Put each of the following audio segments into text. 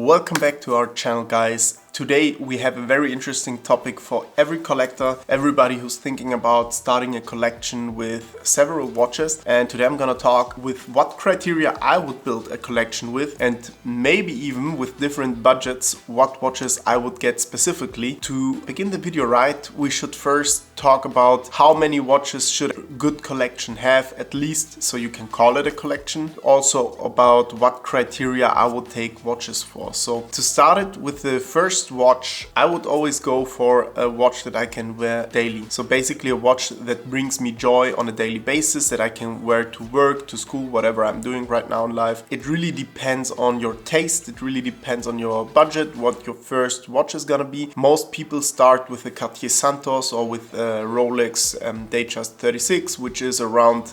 Welcome back to our channel, guys. Today we have a very interesting topic for every collector, everybody who's thinking about starting a collection with several watches. And today I'm gonna talk with what criteria I would build a collection with, and maybe even with different budgets, what watches I would get specifically. To begin the video right, we should first talk about how many watches should a good collection have, at least so you can call it a collection. Also about what criteria I would take watches for. So to start it with the first watch, I would always go for a watch that I can wear daily. So basically a watch that brings me joy on a daily basis, that I can wear to work, to school, whatever I'm doing right now in life. It really depends on your taste, it really depends on your budget, what your first watch is gonna be. Most people start with a Cartier Santos or with a Rolex Datejust 36, which is around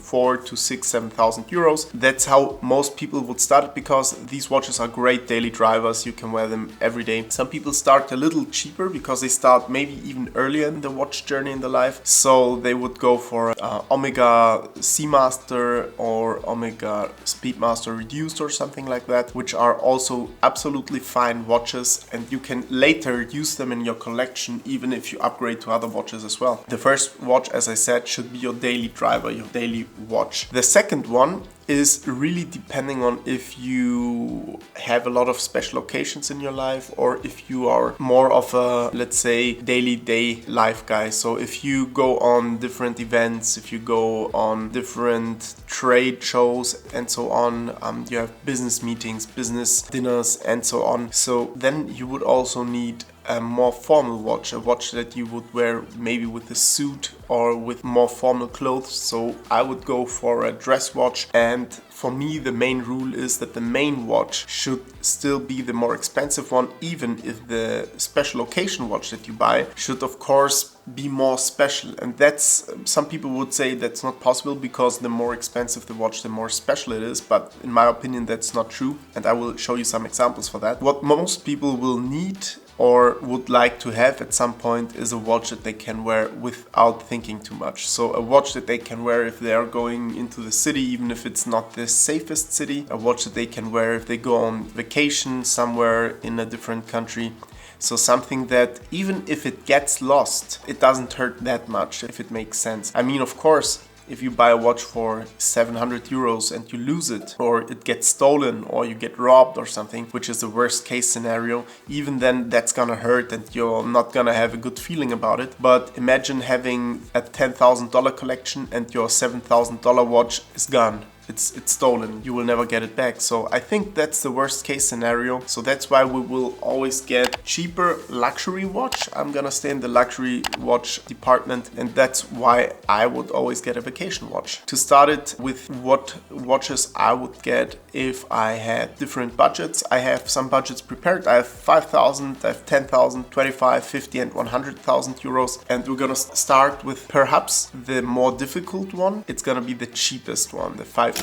4,000 to 6,000, 7,000 euros. That's how most people would start it, because these watches are great daily drivers. You can wear them every day. Some people start a little cheaper because they start maybe even earlier in the watch journey in the life. So they would go for Omega Seamaster or Omega Speedmaster Reduced or something like that, which are also absolutely fine watches, and you can later use them in your collection even if you upgrade to other watches as well. The first watch, as I said, should be your daily driver, your daily watch. The second one is really depending on if you have a lot of special occasions in your life or if you are more of a, let's say, daily day life guy. So if you go on different events, if you go on different trade shows and so on, you have business meetings, business dinners and so on. So then you would also need a more formal watch, a watch that you would wear maybe with a suit or with more formal clothes. So I would go for a dress watch, and for me the main rule is that the main watch should still be the more expensive one, even if the special occasion watch that you buy should of course be more special. And that's, some people would say that's not possible because the more expensive the watch, the more special it is, but in my opinion that's not true, and I will show you some examples for that. What most people will need or would like to have at some point is a watch that they can wear without thinking too much. So a watch that they can wear if they are going into the city, even if it's not the safest city. A watch that they can wear if they go on vacation somewhere in a different country. So something that even if it gets lost, it doesn't hurt that much, if it makes sense. I mean, of course, if you buy a watch for 700 euros and you lose it, or it gets stolen, or you get robbed or something, which is the worst case scenario, even then that's gonna hurt and you're not gonna have a good feeling about it. But imagine having a $10,000 collection and your $7,000 watch is gone. It's stolen. You will never get it back. So I think that's the worst case scenario. So that's why we will always get cheaper luxury watch. I'm gonna stay in the luxury watch department, and that's why I would always get a vacation watch. To start it with what watches I would get if I had different budgets. I have some budgets prepared. I have 5,000, I have 10,000, 25, 50 and 100,000 euros. And we're gonna start with perhaps the more difficult one. It's gonna be the cheapest one, the 5,000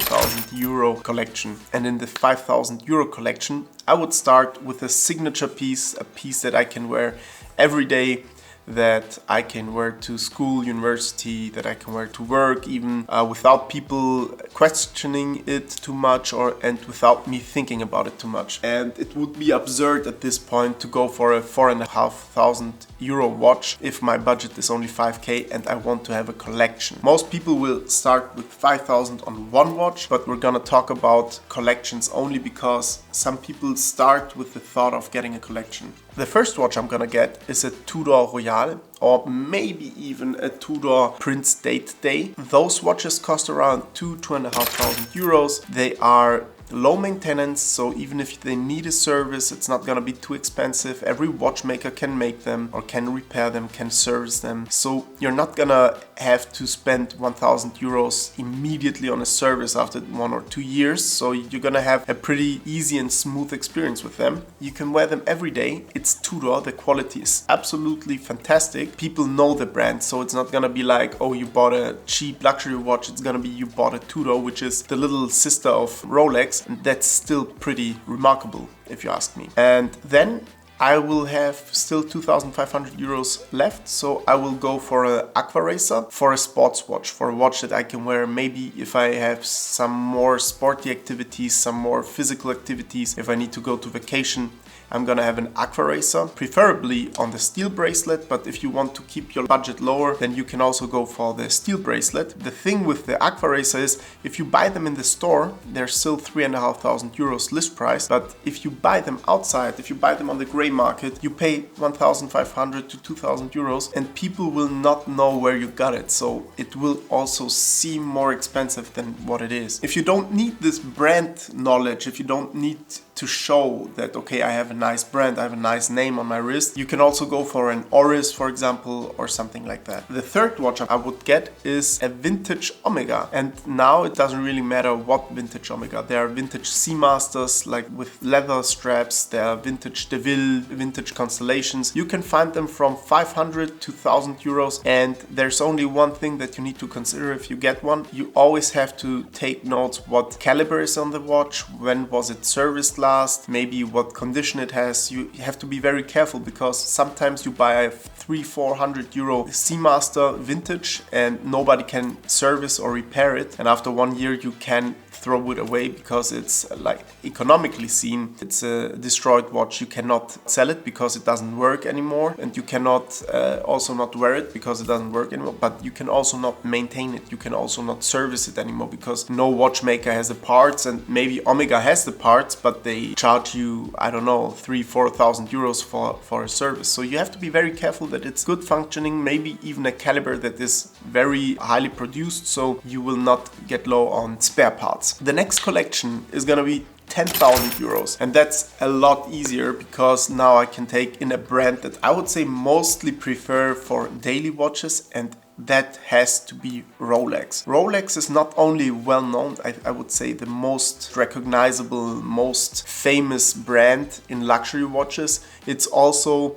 euro collection. And in the 5,000 euro collection, I would start with a signature piece, a piece that I can wear every day, that I can wear to school, university, that I can wear to work, even without people questioning it too much, and without me thinking about it too much. And it would be absurd at this point to go for a 4,500 euro watch if my budget is only 5k and I want to have a collection. Most people will start with 5,000 on one watch, but we're gonna talk about collections only because some people start with the thought of getting a collection. The first watch I'm gonna get is a Tudor Royal, or maybe even a Tudor Prince Date Day. Those watches cost around 2,500 euros. They are low maintenance, so even if they need a service, it's not gonna be too expensive. Every watchmaker can make them or can repair them, can service them. So you're not gonna have to spend 1,000 euros immediately on a service after 1 or 2 years. So you're gonna have a pretty easy and smooth experience with them. You can wear them every day. It's Tudor, the quality is absolutely fantastic. People know the brand, so it's not gonna be like, oh, you bought a cheap luxury watch. It's gonna be you bought a Tudor, which is the little sister of Rolex, and that's still pretty remarkable if you ask me. And then I will have still 2,500 euros left, so I will go for an Aqua Racer, for a sports watch, for a watch that I can wear maybe if I have some more sporty activities, some more physical activities, if I need to go to vacation. I'm gonna have an Aqua Racer, preferably on the steel bracelet, but if you want to keep your budget lower, then you can also go for the steel bracelet. The thing with the Aqua Racer is, if you buy them in the store, they're still 3,500 euros list price, but if you buy them outside, if you buy them on the gray market, you pay 1,500 to 2,000 euros, and people will not know where you got it, so it will also seem more expensive than what it is. If you don't need this brand knowledge, if you don't need to show that, okay, I have a nice brand, I have a nice name on my wrist, you can also go for an Oris, for example, or something like that. The third watch I would get is a vintage Omega, and now it doesn't really matter what vintage Omega. There are vintage Seamasters, like with leather straps, there are vintage DeVille, vintage Constellations. You can find them from 500 to 1,000 euros, and there's only one thing that you need to consider if you get one. You always have to take notes what caliber is on the watch, when was it serviced last, maybe what condition it has. You have to be very careful, because sometimes you buy a 300-400 euro Seamaster vintage and nobody can service or repair it, and after 1 year you can throw it away because it's, like, economically seen, it's a destroyed watch. You cannot sell it because it doesn't work anymore, and you cannot also not wear it because it doesn't work anymore, but you can also not maintain it. You can also not service it anymore because no watchmaker has the parts, and maybe Omega has the parts, but they charge you, I don't know, 3,000-4,000 euros for a service. So you have to be very careful that it's good functioning, maybe even a caliber that is very highly produced, so you will not get low on spare parts. The next collection is gonna be 10,000 euros, and that's a lot easier because now I can take in a brand that I would say mostly prefer for daily watches, and that has to be Rolex. Rolex is not only well known, I would say the most recognizable, most famous brand in luxury watches. It's also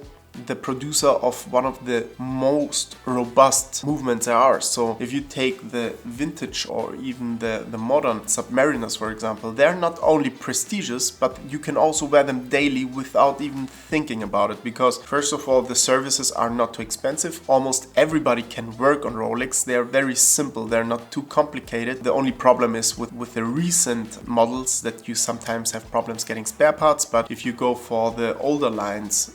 the producer of one of the most robust movements there are. So if you take the vintage or even the modern Submariners, for example, they're not only prestigious, but you can also wear them daily without even thinking about it, because first of all, the services are not too expensive. Almost everybody can work on Rolex. They're very simple, they're not too complicated. The only problem is with the recent models that you sometimes have problems getting spare parts, but if you go for the older lines,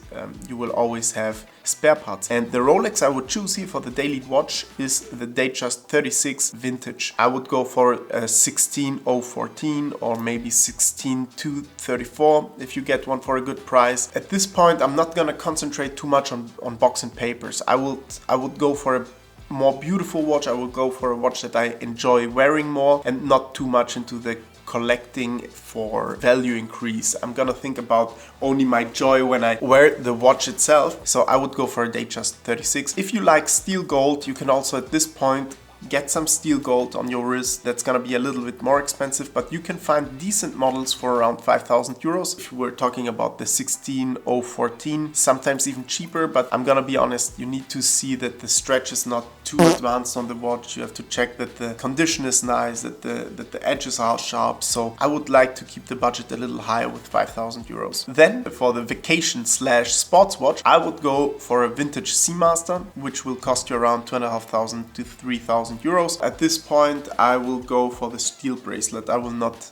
you will always have spare parts. And the Rolex I would choose here for the daily watch is the Datejust 36 vintage. I would go for a 16014 or maybe 16234 if you get one for a good price. At this point, I'm not gonna concentrate too much on box and papers. I would go for a more beautiful watch. I would go for a watch that I enjoy wearing more and not too much into the collecting for value increase. I'm gonna think about only my joy when I wear the watch itself. So I would go for a Datejust 36. If you like steel gold, you can also at this point get some steel gold on your wrist. That's gonna be a little bit more expensive, but you can find decent models for around 5,000 euros. If you were talking about the 16014, sometimes even cheaper, but I'm gonna be honest, you need to see that the stretch is not too advanced on the watch. You have to check that the condition is nice, that the edges are sharp. So I would like to keep the budget a little higher with 5,000 euros. Then for the vacation / sports watch, I would go for a vintage Seamaster, which will cost you around 2,500 to 3,000 euros. At this point, I will go for the steel bracelet. I will not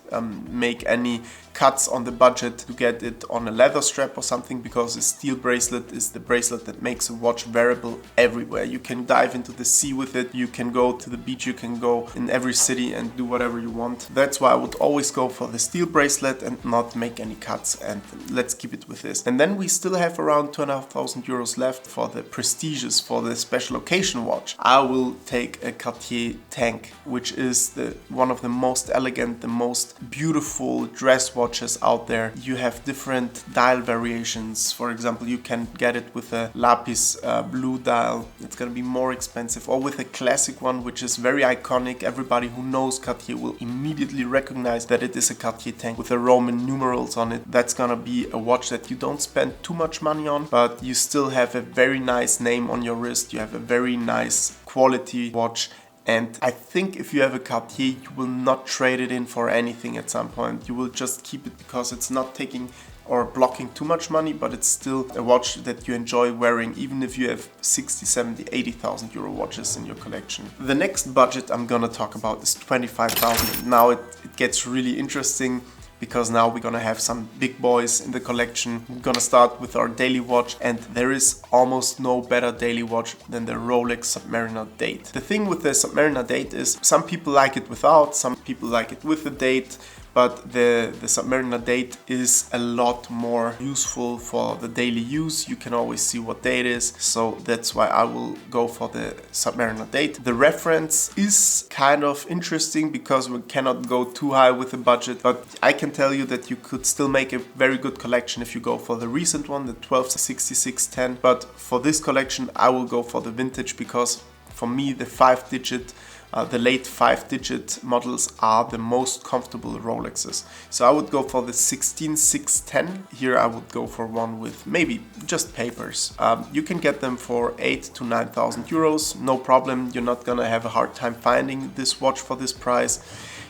make any cuts on the budget to get it on a leather strap or something, because a steel bracelet is the bracelet that makes a watch wearable everywhere. You can dive into the sea with it, you can go to the beach, you can go in every city and do whatever you want. That's why I would always go for the steel bracelet and not make any cuts, and let's keep it with this. And then we still have around 2,500 euros left for the prestigious, for the special occasion watch. I will take a Cartier Tank, which is one of the most elegant, the most beautiful dress watches out there. You have different dial variations. For example, you can get it with a lapis blue dial. It's gonna be more expensive, or with a classic one, which is very iconic. Everybody who knows Cartier will immediately recognize that it is a Cartier Tank with the Roman numerals on it. That's gonna be a watch that you don't spend too much money on, but you still have a very nice name on your wrist. You have a very nice quality watch. And I think if you have a Cartier, you will not trade it in for anything at some point. You will just keep it because it's not taking or blocking too much money, but it's still a watch that you enjoy wearing even if you have 60, 70, 80,000 euro watches in your collection. The next budget I'm gonna talk about is 25,000. Now it gets really interesting, because now we're gonna have some big boys in the collection. We're gonna start with our daily watch, and there is almost no better daily watch than the Rolex Submariner Date. The thing with the Submariner Date is some people like it without, some people like it with the date, but the Submariner Date is a lot more useful for the daily use. You can always see what day it is, so that's why I will go for the Submariner Date. The reference is kind of interesting because we cannot go too high with the budget, but I can tell you that you could still make a very good collection if you go for the recent one, the 126610. But for this collection I will go for the vintage, because for me the late 5-digit models are the most comfortable Rolexes. So I would go for the 16610. Here I would go for one with maybe just papers. You can get them for 8,000 to 9,000 euros, no problem. You're not gonna have a hard time finding this watch for this price.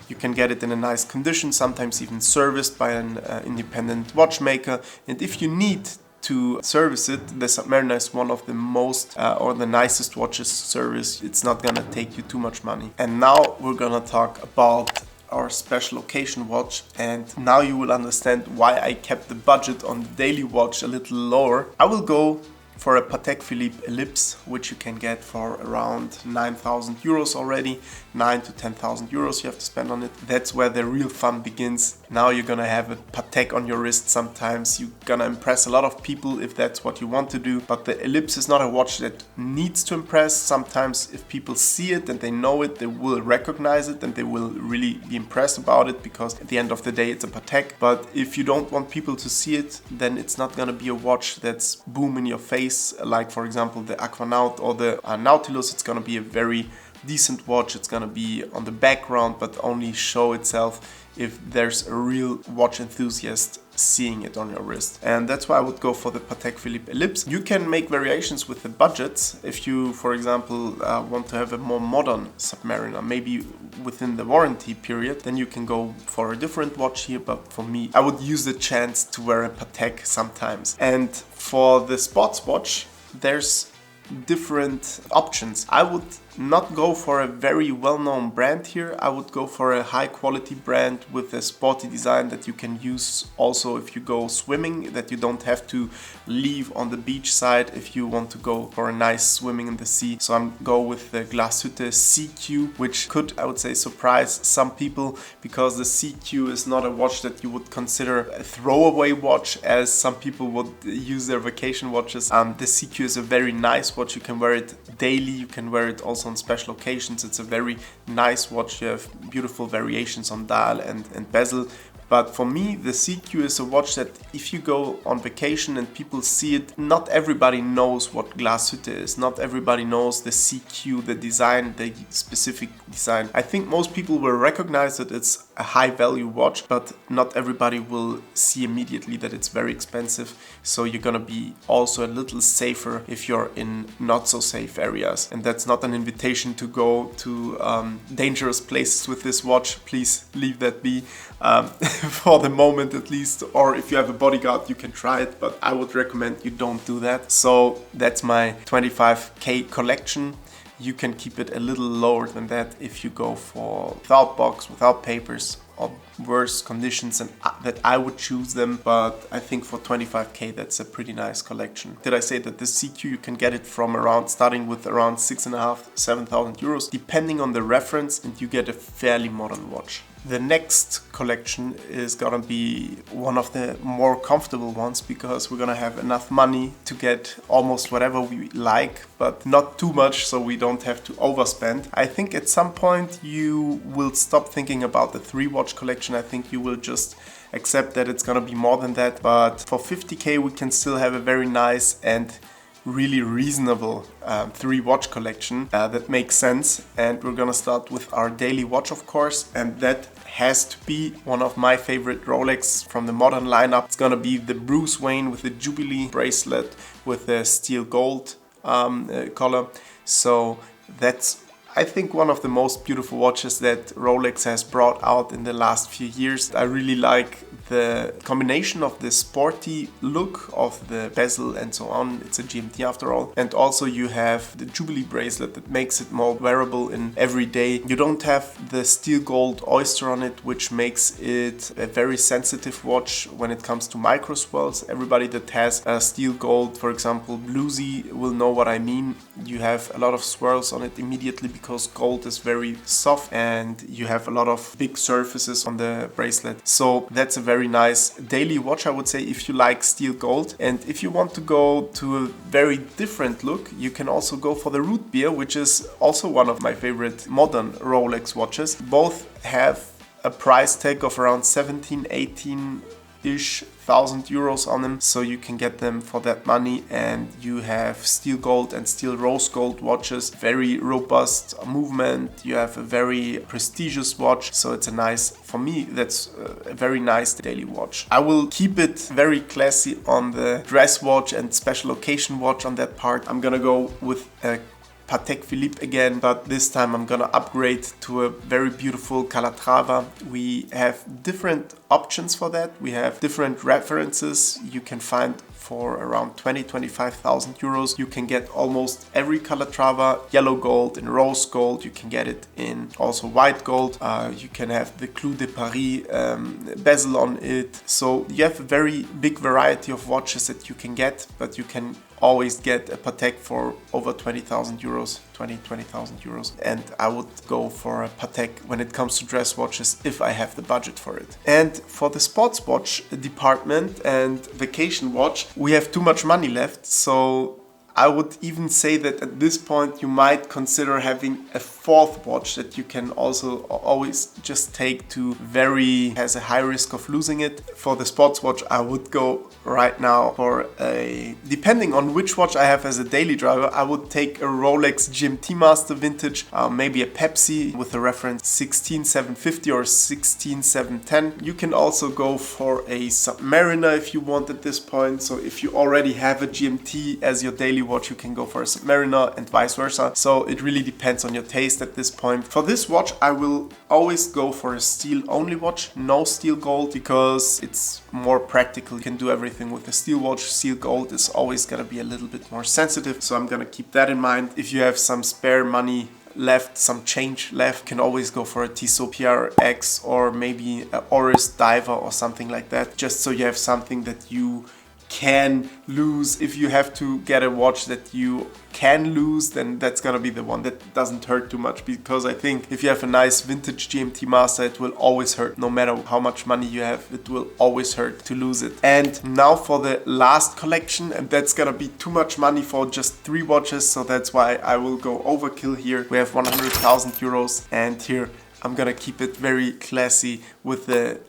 You can get it in a nice condition, sometimes even serviced by an independent watchmaker. And if you need to service it, the Submariner is one of the most or the nicest watches to service. It's not gonna take you too much money. And now we're gonna talk about our special occasion watch, and now you will understand why I kept the budget on the daily watch a little lower. I will go for a Patek Philippe Ellipse, which you can get for around 9,000 euros already. 9 to 10,000 euros you have to spend on it. That's where the real fun begins. Now you're gonna have a Patek on your wrist sometimes. You're gonna impress a lot of people if that's what you want to do. But the Ellipse is not a watch that needs to impress. Sometimes if people see it and they know it, they will recognize it and they will really be impressed about it, because at the end of the day it's a Patek. But if you don't want people to see it, then it's not gonna be a watch that's boom in your face, like for example the Aquanaut or the Nautilus. It's gonna be a very decent watch. It's gonna be on the background, but only show itself if there's a real watch enthusiast seeing it on your wrist. And that's why I would go for the Patek Philippe Ellipse. You can make variations with the budgets. If you, for example, want to have a more modern Submariner, maybe within the warranty period, then you can go for a different watch here. But for me, I would use the chance to wear a Patek sometimes. And for the sports watch, there's different options. I would not go for a very well-known brand here. I would go for a high-quality brand with a sporty design that you can use also if you go swimming, that you don't have to leave on the beach side if you want to go for a nice swimming in the sea. So I'm go with the Glashütte CQ, which could, I would say, surprise some people, because the CQ is not a watch that you would consider a throwaway watch as some people would use their vacation watches. The CQ is a very nice watch. You can wear it daily, you can wear it also on special occasions. It's a very nice watch. You have beautiful variations on dial and bezel. But for me, the CQ is a watch that if you go on vacation and people see it, not everybody knows what Glashütte is. Not everybody knows the CQ, the design, the specific design. I think most people will recognize that it's a high value watch, but not everybody will see immediately that it's very expensive. So you're gonna be also a little safer if you're in not so safe areas. And that's not an invitation to go to dangerous places with this watch. Please leave that be. For the moment at least, or if you have a bodyguard you can try it, but I would recommend you don't do that. So that's my 25k collection. You can keep it a little lower than that if you go for without box, without papers, or worse conditions, and that I would choose them. But I think for 25k that's a pretty nice collection. Did I say that the CQ you can get it from around, starting with around 6,500 to 7,000 euros depending on the reference, and you get a fairly modern watch. The next collection is gonna be one of the more comfortable ones, because we're gonna have enough money to get almost whatever we like, but not too much so we don't have to overspend. I think at some point you will stop thinking about the 3-watch collection. I think you will just accept that it's gonna be more than that. But for 50k we can still have a very nice and really reasonable 3-watch collection that makes sense. And we're gonna start with our daily watch, of course, and that has to be one of my favorite Rolex from the modern lineup. It's gonna be the Bruce Wayne with the Jubilee bracelet with the steel gold collar. So that's, I think, one of the most beautiful watches that Rolex has brought out in the last few years. I really like the combination of the sporty look of the bezel and so on. It's a GMT after all. And also you have the Jubilee bracelet that makes it more wearable in every day. You don't have the steel gold oyster on it, which makes it a very sensitive watch when it comes to micro swirls. Everybody that has a steel gold, for example, bluesy, will know what I mean. You have a lot of swirls on it immediately because gold is very soft and you have a lot of big surfaces on the bracelet. So that's a very nice daily watch, I would say, if you like steel gold. And if you want to go to a very different look, you can also go for the root beer, which is also one of my favorite modern Rolex watches. Both have a price tag of around 17, 18-ish thousand euros on them, so you can get them for that money. And you have steel gold and steel rose gold watches, very robust movement. You have a very prestigious watch, so it's a nice, for me, that's a very nice daily watch. I will keep it very classy on the dress watch and special occasion watch on that part. I'm gonna go with a Patek Philippe again, but this time I'm gonna upgrade to a very beautiful Calatrava. We have different options for that. We have different references you can find for around 20-25,000 euros. You can get almost every Calatrava, yellow gold and rose gold. You can get it in also white gold. You can have the Clou de Paris bezel on it. So you have a very big variety of watches that you can get, but you can always get a Patek for over 20,000 euros, 20,000 euros. And I would go for a Patek when it comes to dress watches if I have the budget for it. And for the sports watch department and vacation watch, we have too much money left. So I would even say that at this point you might consider having a fourth watch that you can also always just take to has a high risk of losing it. For the sports watch, I would go right now for depending on which watch I have as a daily driver, I would take a Rolex GMT Master Vintage, maybe a Pepsi with a reference 16750 or 16710. You can also go for a Submariner if you want at this point. So if you already have a GMT as your daily watch, you can go for a Submariner and vice versa. So it really depends on your taste at this point. For this watch, I will always go for a steel only watch, no steel gold, because it's more practical. You can do everything with a steel watch. Steel gold is always gonna be a little bit more sensitive, so I'm gonna keep that in mind. If you have some spare money left, some change left, you can always go for a Tissot PRX or maybe a Oris Diver or something like that, just so you have something that you can lose. If you have to get a watch that you can lose, then that's gonna be the one that doesn't hurt too much, because I think if you have a nice vintage GMT Master, it will always hurt. No matter how much money you have, it will always hurt to lose it. And now for the last collection, and that's gonna be too much money for just 3 watches, so that's why I will go overkill here. We have 100,000 euros, and here I'm gonna keep it very classy with the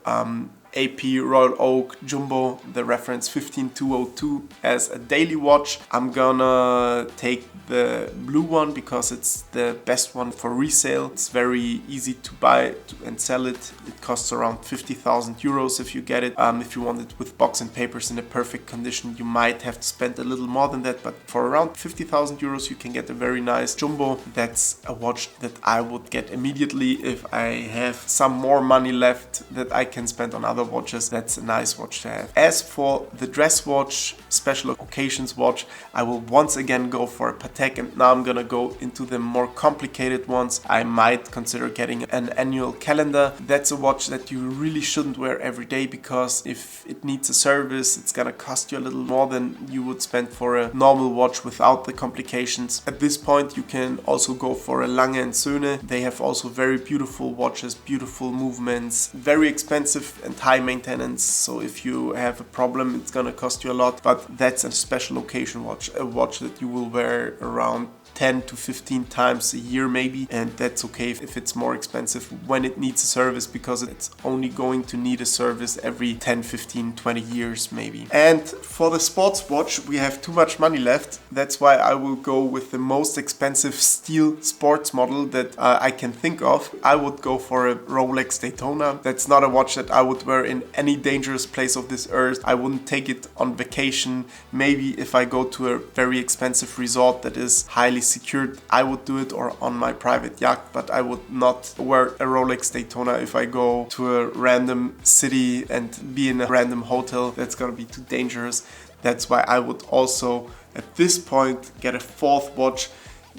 AP Royal Oak Jumbo, the reference 15202 as a daily watch. I'm gonna take the blue one because it's the best one for resale. It's very easy to buy and sell it. It costs around 50,000 euros if you get it. If you want it with box and papers in a perfect condition, you might have to spend a little more than that, but for around 50,000 euros you can get a very nice Jumbo. That's a watch that I would get immediately if I have some more money left that I can spend on other watches. That's a nice watch to have. As for the dress watch, special occasions watch, I will once again go for a Patek, and now I'm gonna go into the more complicated ones. I might consider getting an annual calendar. That's a watch that you really shouldn't wear every day, because if it needs a service, it's gonna cost you a little more than you would spend for a normal watch without the complications. At this point you can also go for a Lange & Söhne. They have also very beautiful watches, beautiful movements, very expensive and high maintenance, so if you have a problem it's gonna cost you a lot, but that's a special occasion watch, a watch that you will wear around 10 to 15 times a year maybe, and that's okay if it's more expensive when it needs a service, because it's only going to need a service every 10, 15, 20 years maybe. And for the sports watch we have too much money left. That's why I will go with the most expensive steel sports model that I can think of. I would go for a Rolex Daytona. That's not a watch that I would wear in any dangerous place of this earth. I wouldn't take it on vacation. Maybe if I go to a very expensive resort that is highly secured, I would do it, or on my private yacht, but I would not wear a Rolex Daytona if I go to a random city and be in a random hotel. That's gonna be too dangerous. That's why I would also at this point get a fourth watch,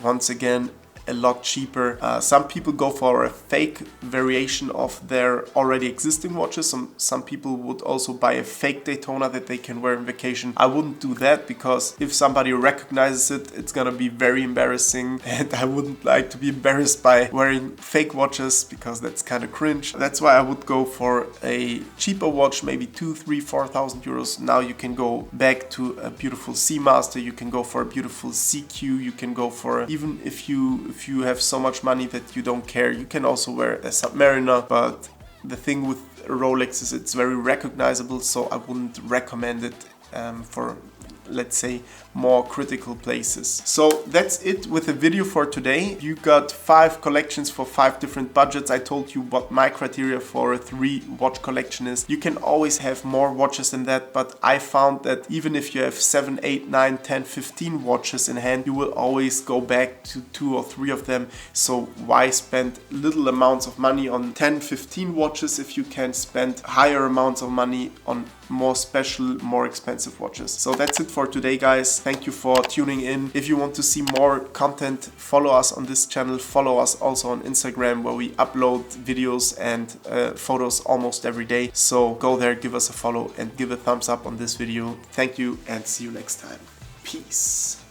once again a lot cheaper. Some people go for a fake variation of their already existing watches. Some people would also buy a fake Daytona that they can wear on vacation. I wouldn't do that, because if somebody recognizes it, it's gonna be very embarrassing, and I wouldn't like to be embarrassed by wearing fake watches, because that's kind of cringe. That's why I would go for a cheaper watch, maybe 2, 3, 4,000 euros. Now you can go back to a beautiful Seamaster, you can go for a beautiful CQ, you can go for, even if you have so much money that you don't care, you can also wear a Submariner. But the thing with Rolex is it's very recognizable, so I wouldn't recommend it for, let's say, more critical places. So that's it with the video for today. You got 5 collections for 5 different budgets. I told you what my criteria for a 3 watch collection is. You can always have more watches than that, but I found that even if you have 7, 8, 9, 10, 15 watches in hand, you will always go back to 2 or 3 of them. So why spend little amounts of money on 10, 15 watches if you can spend higher amounts of money on more special, more expensive watches? So that's it for today, guys. Thank you for tuning in. If you want to see more content, follow us on this channel. Follow us also on Instagram, where we upload videos and photos almost every day. So go there, give us a follow, and give a thumbs up on this video. Thank you, and see you next time. Peace.